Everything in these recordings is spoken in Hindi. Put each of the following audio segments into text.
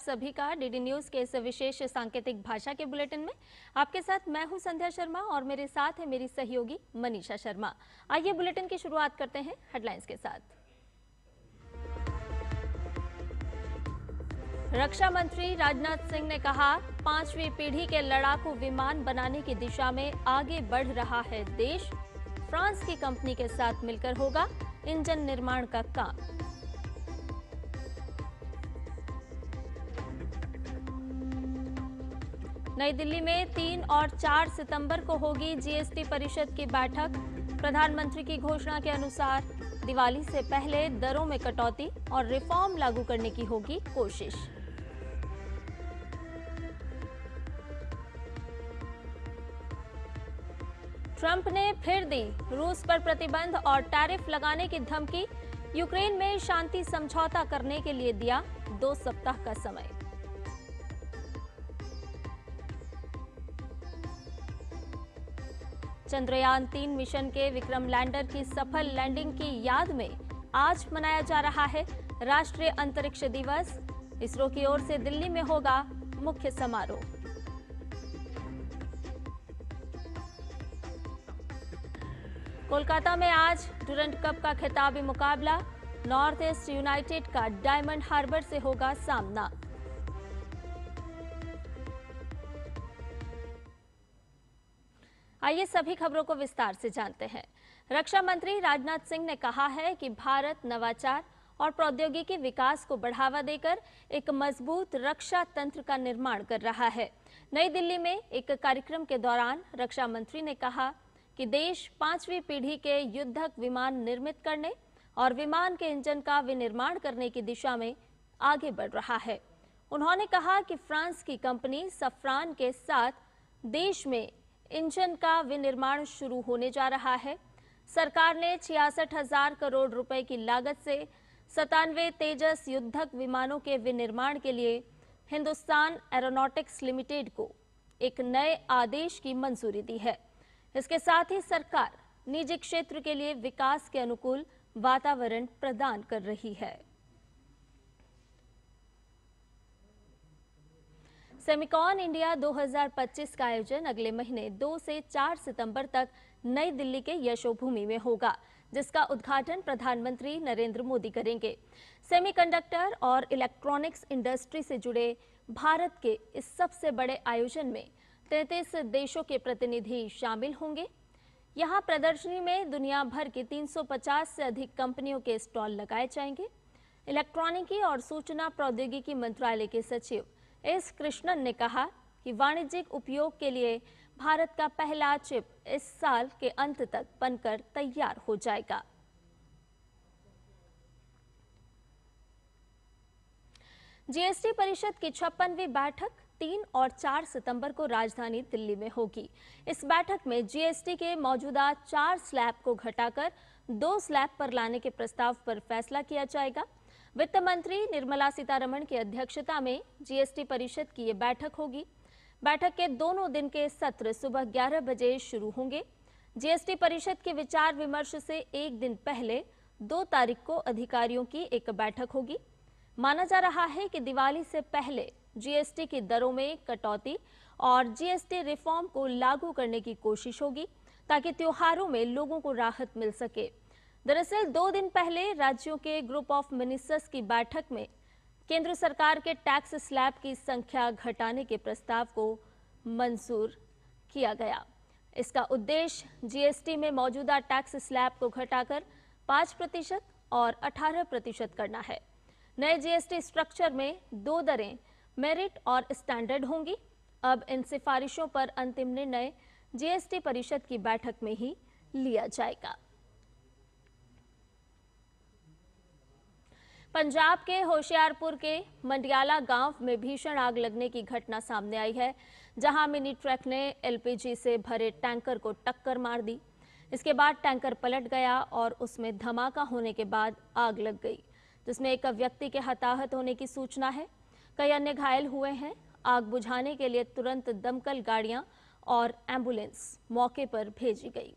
सभी का डीडी न्यूज के इस विशेष सांकेतिक भाषा के बुलेटिन में आपके साथ मैं हूं संध्या शर्मा और मेरे साथ है मेरी सहयोगी मनीषा शर्मा। आइए बुलेटिन की शुरुआत करते हैं हेडलाइंस के साथ। रक्षा मंत्री राजनाथ सिंह ने कहा, 5वीं पीढ़ी के लड़ाकू विमान बनाने की दिशा में आगे बढ़ रहा है देश। फ्रांस की कंपनी के साथ मिलकर होगा इंजन निर्माण का काम। नई दिल्ली में 3 और 4 सितंबर को होगी जीएसटी परिषद की बैठक। प्रधानमंत्री की घोषणा के अनुसार दिवाली से पहले दरों में कटौती और रिफॉर्म लागू करने की होगी कोशिश। ट्रंप ने फिर दी रूस पर प्रतिबंध और टैरिफ लगाने की धमकी। यूक्रेन में शांति समझौता करने के लिए दिया 2 सप्ताह का समय। चंद्रयान 3 मिशन के विक्रम लैंडर की सफल लैंडिंग की याद में आज मनाया जा रहा है राष्ट्रीय अंतरिक्ष दिवस। इसरो की ओर से दिल्ली में होगा मुख्य समारोह। कोलकाता में आज डुरंड कप का खिताबी मुकाबला। नॉर्थ ईस्ट यूनाइटेड का डायमंड हार्बर से होगा सामना। आइए सभी खबरों को विस्तार से जानते हैं। रक्षा मंत्री राजनाथ सिंह ने कहा है कि भारत नवाचार और प्रौद्योगिकी विकास को बढ़ावा देकर एक मजबूत रक्षा तंत्र का निर्माण कर रहा है। नई दिल्ली में एक कार्यक्रम के दौरान रक्षा मंत्री ने कहा कि देश 5वीं पीढ़ी के युद्धक विमान निर्मित करने और विमान के इंजन का विनिर्माण करने की दिशा में आगे बढ़ रहा है। उन्होंने कहा कि फ्रांस की कंपनी सफ्रान के साथ देश में इंजन का विनिर्माण शुरू होने जा रहा है। सरकार ने 66,000 करोड़ रुपए की लागत से 97 तेजस युद्धक विमानों के विनिर्माण के लिए हिंदुस्तान एरोनॉटिक्स लिमिटेड को एक नए आदेश की मंजूरी दी है। इसके साथ ही सरकार निजी क्षेत्र के लिए विकास के अनुकूल वातावरण प्रदान कर रही है। सेमिकॉन इंडिया 2025 का आयोजन अगले महीने 2 से 4 सितंबर तक नई दिल्ली के यशोभूमि में होगा, जिसका उद्घाटन प्रधानमंत्री नरेंद्र मोदी करेंगे। सेमीकंडक्टर और इलेक्ट्रॉनिक्स इंडस्ट्री से जुड़े भारत के इस सबसे बड़े आयोजन में 33 देशों के प्रतिनिधि शामिल होंगे। यहां प्रदर्शनी में दुनिया भर की 350 से अधिक कंपनियों के स्टॉल लगाए जाएंगे। इलेक्ट्रॉनिकी और सूचना प्रौद्योगिकी मंत्रालय के सचिव एस कृष्णन ने कहा कि वाणिज्यिक उपयोग के लिए भारत का पहला चिप इस साल के अंत तक बनकर तैयार हो जाएगा। जीएसटी परिषद की 56वीं बैठक 3 और 4 सितंबर को राजधानी दिल्ली में होगी। इस बैठक में जीएसटी के मौजूदा 4 स्लैब को घटाकर 2 स्लैब पर लाने के प्रस्ताव पर फैसला किया जाएगा। वित्त मंत्री निर्मला सीतारमण की अध्यक्षता में जीएसटी परिषद की ये बैठक होगी। बैठक के दोनों दिन के सत्र सुबह 11 बजे शुरू होंगे। जीएसटी परिषद के विचार विमर्श से एक दिन पहले 2 तारीख को अधिकारियों की एक बैठक होगी। माना जा रहा है कि दिवाली से पहले जीएसटी की दरों में कटौती और जीएसटी रिफॉर्म को लागू करने की कोशिश होगी, ताकि त्योहारों में लोगों को राहत मिल सके। दरअसल 2 दिन पहले राज्यों के ग्रुप ऑफ मिनिस्टर्स की बैठक में केंद्र सरकार के टैक्स स्लैब की संख्या घटाने के प्रस्ताव को मंजूर किया गया। इसका उद्देश्य जीएसटी में मौजूदा टैक्स स्लैब को घटाकर 5% और 18% करना है। नए जीएसटी स्ट्रक्चर में 2 दरें मेरिट और स्टैंडर्ड होंगी। अब इन सिफारिशों पर अंतिम निर्णय जीएसटी परिषद की बैठक में ही लिया जाएगा। पंजाब के होशियारपुर के मंडियाला गांव में भीषण आग लगने की घटना सामने आई है, जहां मिनी ट्रक ने एलपीजी से भरे टैंकर को टक्कर मार दी। इसके बाद टैंकर पलट गया और उसमें धमाका होने के बाद आग लग गई, जिसमें एक व्यक्ति के हताहत होने की सूचना है। कई अन्य घायल हुए हैं। आग बुझाने के लिए तुरंत दमकल गाड़ियां और एम्बुलेंस मौके पर भेजी गई।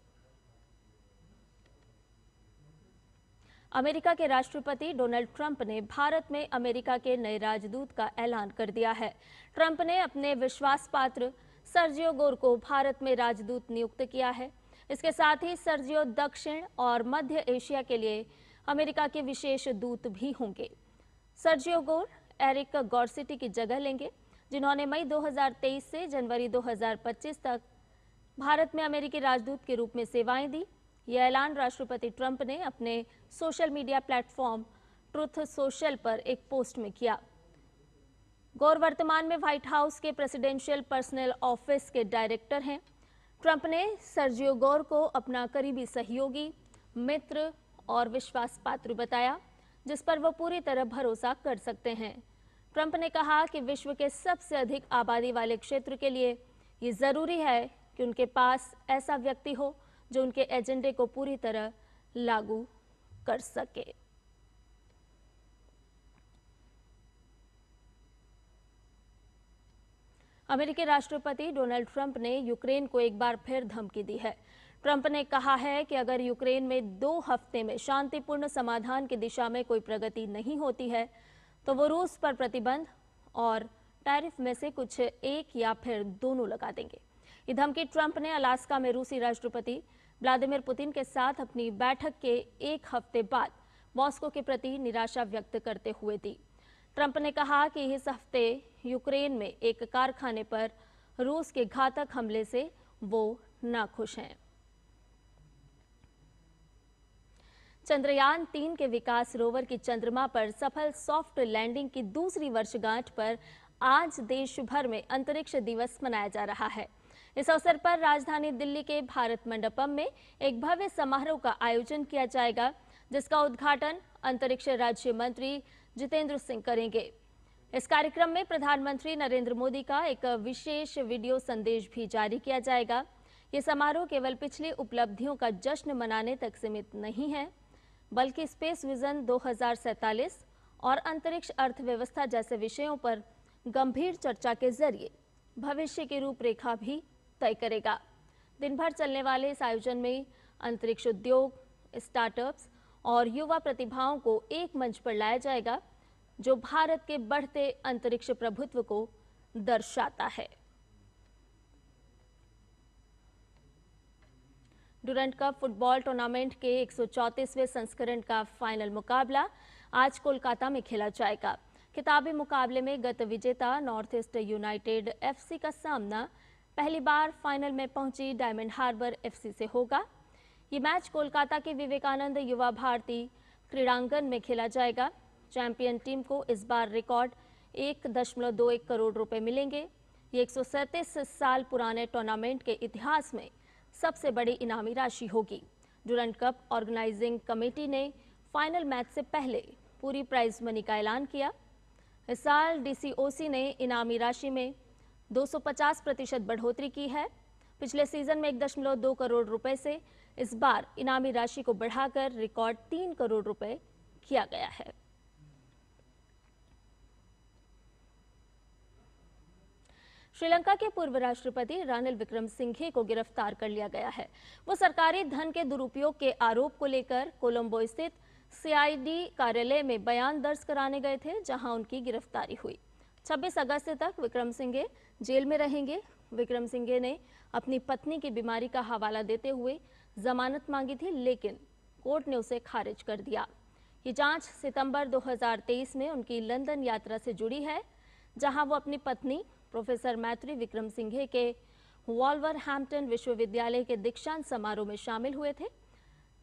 अमेरिका के राष्ट्रपति डोनाल्ड ट्रंप ने भारत में अमेरिका के नए राजदूत का ऐलान कर दिया है। ट्रंप ने अपने विश्वास पात्र सर्जियो गोर को भारत में राजदूत नियुक्त किया है। इसके साथ ही सर्जियो दक्षिण और मध्य एशिया के लिए अमेरिका के विशेष दूत भी होंगे। सर्जियो गोर एरिक गॉर्सिटी की जगह लेंगे, जिन्होंने मई 2023 से जनवरी 2025 तक भारत में अमेरिकी राजदूत के रूप में सेवाएं दी। यह ऐलान राष्ट्रपति ट्रंप ने अपने social media platform truth social पर एक पोस्ट में किया। गौर वर्तमान में व्हाइट हाउस के प्रेसिडेंशियल पर्सनल ऑफिस के डायरेक्टर हैं। ट्रंप ने सर्जियो गोर को अपना करीबी सहयोगी, मित्र और विश्वास पात्र बताया, जिस पर वो पूरी तरह भरोसा कर सकते हैं। ट्रंप ने कहा कि विश्व के सबसे अधिक आबादी वाले क्षेत्र के लिए ये जरूरी है कि उनके पास ऐसा व्यक्ति हो जो उनके एजेंडे को पूरी तरह लागू कर सके। अमेरिकी राष्ट्रपति डोनाल्ड ट्रंप ने यूक्रेन को एक बार फिर धमकी दी है। ट्रंप ने कहा है कि अगर यूक्रेन में 2 हफ्ते में शांतिपूर्ण समाधान की दिशा में कोई प्रगति नहीं होती है तो वो रूस पर प्रतिबंध और टैरिफ में से कुछ एक या फिर दोनों लगा देंगे। ये धमकी ट्रंप ने अलास्का में रूसी राष्ट्रपति व्लादिमीर पुतिन के साथ अपनी बैठक के एक हफ्ते बाद मॉस्को के प्रति निराशा व्यक्त करते हुए दी। ट्रंप ने कहा कि इस हफ्ते यूक्रेन में एक कारखाने पर रूस के घातक हमले से वो नाखुश हैं। चंद्रयान 3 के विकास रोवर की चंद्रमा पर सफल सॉफ्ट लैंडिंग की दूसरी वर्षगांठ पर आज देश भर में अंतरिक्ष दिवस मनाया जा रहा है। इस अवसर पर राजधानी दिल्ली के भारत मंडपम में एक भव्य समारोह का आयोजन किया जाएगा, जिसका उद्घाटन अंतरिक्ष राज्य मंत्री जितेंद्र सिंह करेंगे। इस कार्यक्रम में प्रधानमंत्री नरेंद्र मोदी का एक विशेष वीडियो संदेश भी जारी किया जाएगा। ये समारोह केवल पिछली उपलब्धियों का जश्न मनाने तक सीमित नहीं है, बल्कि स्पेस विजन 2047 और अंतरिक्ष अर्थव्यवस्था जैसे विषयों पर गंभीर चर्चा के जरिए भविष्य की रूपरेखा भी तय करेगा। दिन भर चलने वाले इस आयोजन में अंतरिक्ष उद्योग, स्टार्टअप्स और युवा प्रतिभाओं को एक मंच पर लाया जाएगा, जो भारत के बढ़ते अंतरिक्ष प्रभुत्व को दर्शाता है। डुरंड कप फुटबॉल टूर्नामेंट के 134वें संस्करण का फाइनल मुकाबला आज कोलकाता में खेला जाएगा। खिताबी मुकाबले में गत विजेता नॉर्थ ईस्ट यूनाइटेड एफसी का सामना पहली बार फाइनल में पहुंची डायमंड हार्बर एफसी से होगा। ये मैच कोलकाता के विवेकानंद युवा भारती क्रीड़ांगन में खेला जाएगा। चैंपियन टीम को इस बार रिकॉर्ड 1.21 करोड़ रुपए मिलेंगे। ये 137 साल पुराने टूर्नामेंट के इतिहास में सबसे बड़ी इनामी राशि होगी। डुरंड कप ऑर्गेनाइजिंग कमेटी ने फाइनल मैच से पहले पूरी प्राइज मनी का ऐलान किया। इस साल डीसीओसी ने इनामी राशि में 250% बढ़ोतरी की है। पिछले सीजन में 1.2 करोड़ रुपए से इस बार इनामी राशि को बढ़ाकर रिकॉर्ड 3 करोड़ रुपए किया गया है। श्रीलंका के पूर्व राष्ट्रपति रानिल विक्रमसिंघे को गिरफ्तार कर लिया गया है। वो सरकारी धन के दुरुपयोग के आरोप को लेकर कोलंबो स्थित सीआईडी कार्यालय में बयान दर्ज कराने गए थे, जहां उनकी गिरफ्तारी हुई। 26 अगस्त तक विक्रमसिंघे जेल में रहेंगे। विक्रमसिंघे ने अपनी पत्नी की बीमारी का हवाला देते हुए जमानत मांगी थी, लेकिन कोर्ट ने उसे खारिज कर दिया। ये जांच सितंबर 2023 में उनकी लंदन यात्रा से जुड़ी है, जहां वो अपनी पत्नी प्रोफेसर मैत्री विक्रमसिंघे के वॉल्वरहैम्पटन विश्वविद्यालय के दीक्षांत समारोह में शामिल हुए थे।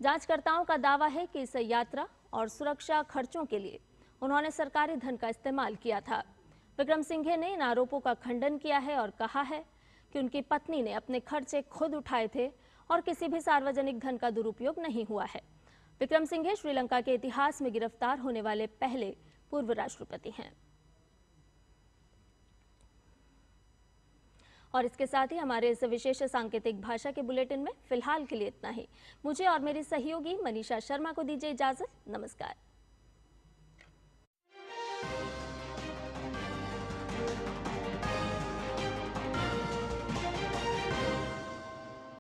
जांचकर्ताओं का दावा है कि इस यात्रा और सुरक्षा खर्चों के लिए उन्होंने सरकारी धन का इस्तेमाल किया था। विक्रमसिंघे ने इन आरोपों का खंडन किया है और कहा है कि उनकी पत्नी ने अपने खर्चे खुद उठाए थे और किसी भी सार्वजनिक धन का दुरुपयोग नहीं हुआ है। विक्रमसिंघे श्रीलंका के इतिहास में गिरफ्तार होने वाले पहले पूर्व राष्ट्रपति हैं। और इसके साथ ही हमारे इस विशेष सांकेतिक भाषा के बुलेटिन में फिलहाल के लिए इतना ही। मुझे और मेरी सहयोगी मनीषा शर्मा को दीजिए इजाजत। नमस्कार।